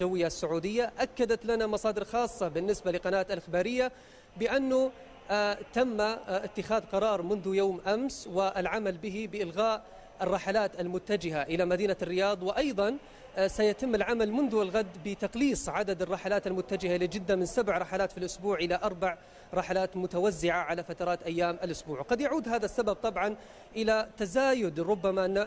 الجوية السعودية أكدت لنا مصادر خاصة بالنسبة لقناة الإخبارية بأنه تم اتخاذ قرار منذ يوم أمس والعمل به بإلغاء الرحلات المتجهة إلى مدينة الرياض، وأيضا سيتم العمل منذ الغد بتقليص عدد الرحلات المتجهة لجدة من 7 رحلات في الأسبوع إلى 4 رحلات متوزعة على فترات أيام الأسبوع. قد يعود هذا السبب طبعا إلى تزايد ربما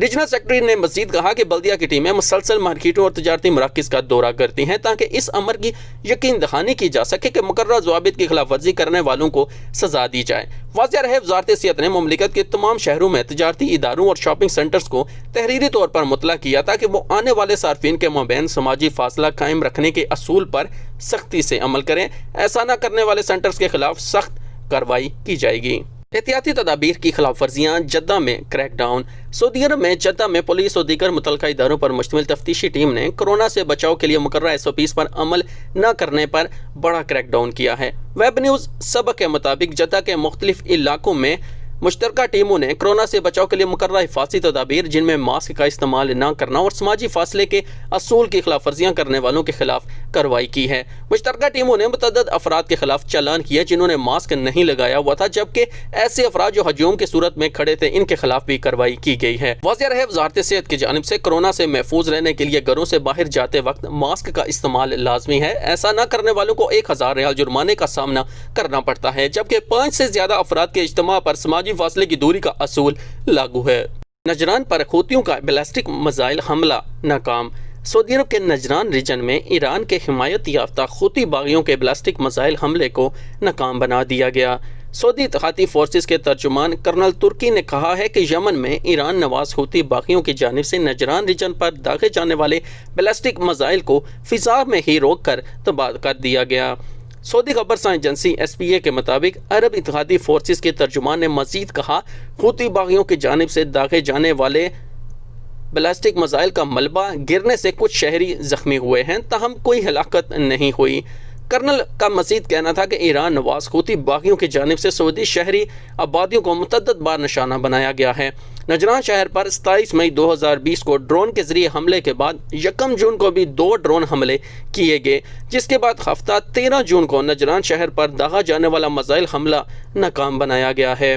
ریجنل سیکرٹری نے مزید کہا کہ بلدیہ کی ٹیمیں مسلسل مارکیٹوں اور تجارتی مراکز کا دورہ کرتی ہیں تاکہ اس امر کی یقین دہانی کی جا سکے کہ مقررہ ضوابط کی خلاف ورزی کرنے والوں کو سزا دی جائے۔ واضح رہے وزارت صحت نے مملکت کے تمام شہروں میں تجارتی اداروں اور شاپنگ سینٹرز کو تحریری طور پر مطلع کیا تھا کہ وہ آنے والے صارفین کے مابین سماجی فاصلہ قائم رکھنے کے اصول پر سختی سے عمل کریں۔ ایسا نہ کرنے والے سینٹرز کے خلاف سخت کارروائی کی جائے گی۔ احتیاطی تدابیر کی خلاف ورزیاں، جدہ میں کریک ڈاؤن۔ سعودی عرب میں جدہ میں پولیس اور دیگر متعلقہ اداروں پر مشتمل تفتیشی ٹیم نے کورونا سے بچاؤ کے لیے مقررہ SOPs پر عمل نہ کرنے پر بڑا کریک ڈاؤن کیا ہے۔ ویب نیوز سبق کے مطابق جدہ کے مختلف علاقوں میں مشترکہ ٹیموں نے کورونا سے بچاؤ کے لیے مقررہ حفاظتی تدابیر، جن میں ماسک کا استعمال نہ کرنا اور سماجی فاصلے کے اصول کی خلاف ورزیاں کرنے والوں کے خلاف کارروائی کی ہے۔ مشترکہ ٹیموں نے متعدد افراد کے خلاف چالان کیے جنہوں نے ماسک نہیں لگایا ہوا تھا، جبکہ ایسے افراد جو ہجوم کی صورت میں کھڑے تھے ان کے خلاف بھی کارروائی کی گئی ہے۔ واضح رہے وزارت صحت کی جانب سے کورونا سے محفوظ رہنے کے لیے گھروں سے باہر جاتے وقت ماسک کا استعمال لازمی ہے۔ ایسا نہ کرنے والوں کو 1000 ریال جرمانے کا سامنا کرنا پڑتا ہے، جبکہ 5 سے زیادہ افراد کے اجتماع پر سماجی فاصلے کی دوری کا اصول لاگو ہے۔ نجران پر حوثیوں کا بیلسٹک میزائل حملہ ناکام۔ سعودی عرب کے نجران ریجن میں ایران کے حمایت یافتہ حوثی باغیوں کے بیلسٹک میزائل حملے کو ناکام بنا دیا گیا۔ سعودی اتحادی فورسز کے ترجمان کرنل ترکی نے کہا ہے کہ یمن میں ایران نواز حوثی باغیوں کی جانب سے نجران ریجن پر داغے جانے والے بیلسٹک میزائل کو فضا میں ہی روک کر تباہ کر دیا گیا۔ سعودی خبر رساں ایجنسی SPA کے مطابق عرب اتحادی فورسز کے ترجمان نے مزید کہا، حوثی باغیوں کی جانب سے داغے جانے والے بیلسٹک میزائل کا ملبہ گرنے سے کچھ شہری زخمی ہوئے ہیں، تاہم کوئی ہلاکت نہیں ہوئی۔ کرنل کا مزید کہنا تھا کہ ایران نواز حوثی باغیوں کی جانب سے سعودی شہری آبادیوں کو متعدد بار نشانہ بنایا گیا ہے۔ نجران شہر پر 27 مئی 2020 کو ڈرون کے ذریعے حملے کے بعد 1 جون کو بھی 2 ڈرون حملے کیے گئے، جس کے بعد ہفتہ 13 جون کو نجران شہر پر داغا جانے والا میزائل حملہ ناکام بنایا گیا ہے۔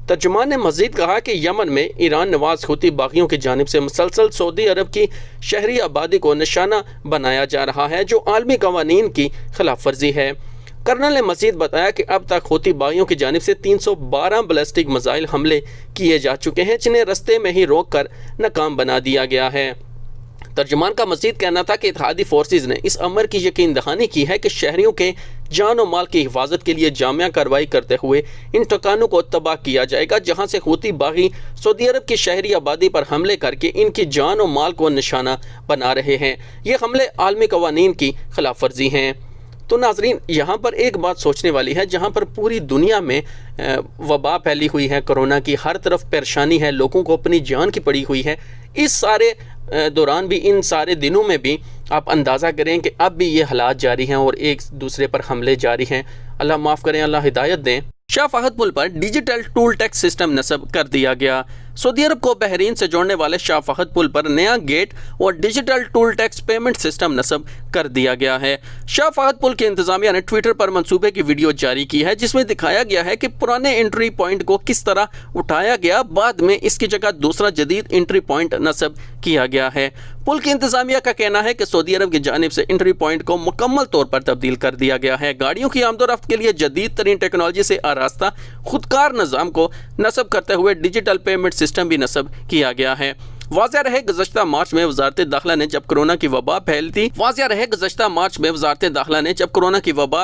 ترجمان نے مزید کہا کہ یمن میں ایران نواز حوثی باغیوں کی جانب سے مسلسل سعودی عرب کی شہری آبادی کو نشانہ بنایا جا رہا ہے، جو عالمی قوانین کی خلاف ورزی ہے۔ کرنل نے مزید بتایا کہ اب تک حوثی باغیوں کی جانب سے 312 بیلسٹک میزائل حملے کیے جا چکے ہیں، جنہیں رستے میں ہی روک کر ناکام بنا دیا گیا ہے۔ ترجمان کا مزید کہنا تھا کہ اتحادی فورسز نے اس امر کی یقین دہانی کی ہے کہ شہریوں کے جان و مال کی حفاظت کے لیے جامع کارروائی کرتے ہوئے ان ٹھکانوں کو تباہ کیا جائے گا جہاں سے حوثی باغی سعودی عرب کی شہری آبادی پر حملے کر کے ان کی جان و مال کو نشانہ بنا رہے ہیں۔ یہ حملے عالمی قوانین کی خلاف ورزی ہیں۔ تو ناظرین، یہاں پر ایک بات سوچنے والی ہے، جہاں پر پوری دنیا میں وبا پھیلی ہوئی ہے، کورونا کی ہر طرف پریشانی ہے، لوگوں کو اپنی جان کی پڑی ہوئی ہے، اس سارے دوران بھی، ان سارے دنوں میں بھی آپ اندازہ کریں کہ اب بھی یہ حالات جاری ہیں اور ایک دوسرے پر حملے جاری ہیں۔ اللہ معاف کریں، اللہ ہدایت دیں۔ شاہ فہد پل پر ڈیجیٹل ٹول ٹیکس سسٹم نصب کر دیا گیا۔ سعودی عرب کو بحرین سے جوڑنے والے شاہ فہد پل پر نیا گیٹ اور digital toll tax payment system نصب کر دیا گیا ہے۔ شاہ فہد پل کی انتظامیہ نے ٹویٹر پر منصوبے کی ویڈیو جاری کی ہے، جس میں دکھایا گیا ہے کہ پرانے انٹری پوائنٹ کو کس طرح اٹھایا گیا، بعد میں اس کی جگہ دوسرا جدید انٹری پوائنٹ نصب کیا گیا ہے۔ پل کی انتظامیہ کا کہنا ہے کہ سعودی عرب کی جانب سے انٹری پوائنٹ کو مکمل طور پر تبدیل کر دیا گیا ہے۔ گاڑیوں کی آمد و رفت کے لیے جدید ترین ٹیکنالوجی سے آراستہ خودکار نظام کو نصب کرتے ہوئے ڈیجیٹل پیمنٹ سسٹم بھی نصب کیا گیا ہے۔ واضح رہے گزشتہ مارچ میں وزارت داخلہ نے جب کورونا کی وبا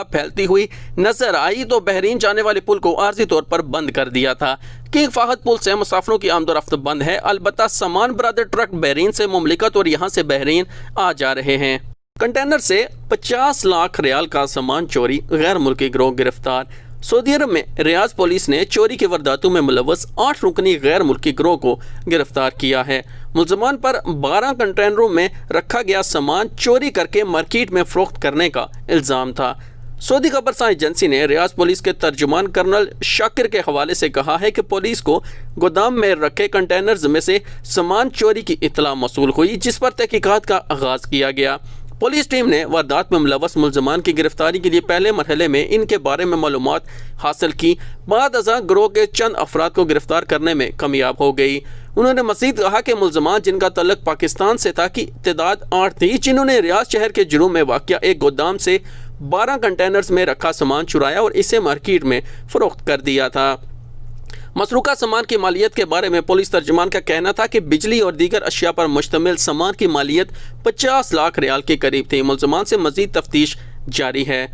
پھیلتی ہوئی نظر آئی تو بحرین جانے والے پل کو عارضی طور پر بند کر دیا تھا۔ کنگ فہد پل سے مسافروں کی آمد و رفت بند ہے، البتہ سامان برادر ٹرک بحرین سے مملکت اور یہاں سے بحرین آ جا رہے ہیں۔ کنٹینر سے 50 لاکھ ریال کا سامان چوری، غیر ملکی گروہ گرفتار۔ سعودی عرب میں ریاض پولیس نے چوری کی وارداتوں میں ملوث 8 رکنی غیر ملکی گروہ کو گرفتار کیا ہے۔ ملزمان پر 12 کنٹینروں میں رکھا گیا سامان چوری کر کے مارکیٹ میں فروخت کرنے کا الزام تھا۔ سعودی خبر رساں ایجنسی نے ریاض پولیس کے ترجمان کرنل شاکر کے حوالے سے کہا ہے کہ پولیس کو گودام میں رکھے کنٹینرز میں سے سامان چوری کی اطلاع موصول ہوئی، جس پر تحقیقات کا آغاز کیا گیا۔ پولیس ٹیم نے واردات میں ملوث ملزمان کی گرفتاری کے لیے پہلے مرحلے میں ان کے بارے میں معلومات حاصل کی، بعد ازاں گروہ کے چند افراد کو گرفتار کرنے میں کامیاب ہو گئی۔ انہوں نے مزید کہا کہ ملزمان جن کا تعلق پاکستان سے تھا کی تعداد 8 تھی، جنہوں نے ریاض شہر کے جنوب میں واقع ایک گودام سے 12 کنٹینرز میں رکھا سامان چرایا اور اسے مارکیٹ میں فروخت کر دیا تھا۔ مسروقہ سامان کی مالیت کے بارے میں پولیس ترجمان کا کہنا تھا کہ بجلی اور دیگر اشیاء پر مشتمل سامان کی مالیت 50 لاکھ ریال کے قریب تھی۔ ملزمان سے مزید تفتیش جاری ہے۔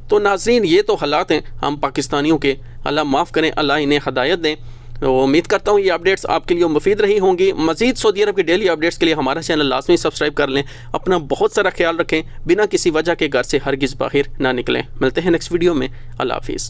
تو ناظرین، یہ تو حالات ہیں ہم پاکستانیوں کے، اللہ معاف کریں، اللہ انہیں ہدایت دیں۔ تو امید کرتا ہوں یہ اپڈیٹس آپ کے لیے مفید رہی ہوں گی۔ مزید سعودی عرب کی ڈیلی اپڈیٹس کے لیے ہمارا چینل لازمی سبسکرائب کر لیں۔ اپنا بہت سارا خیال رکھیں، بنا کسی وجہ کے گھر سے ہرگز باہر نہ نکلیں۔ ملتے ہیں نیکسٹ ویڈیو میں، اللہ حافظ۔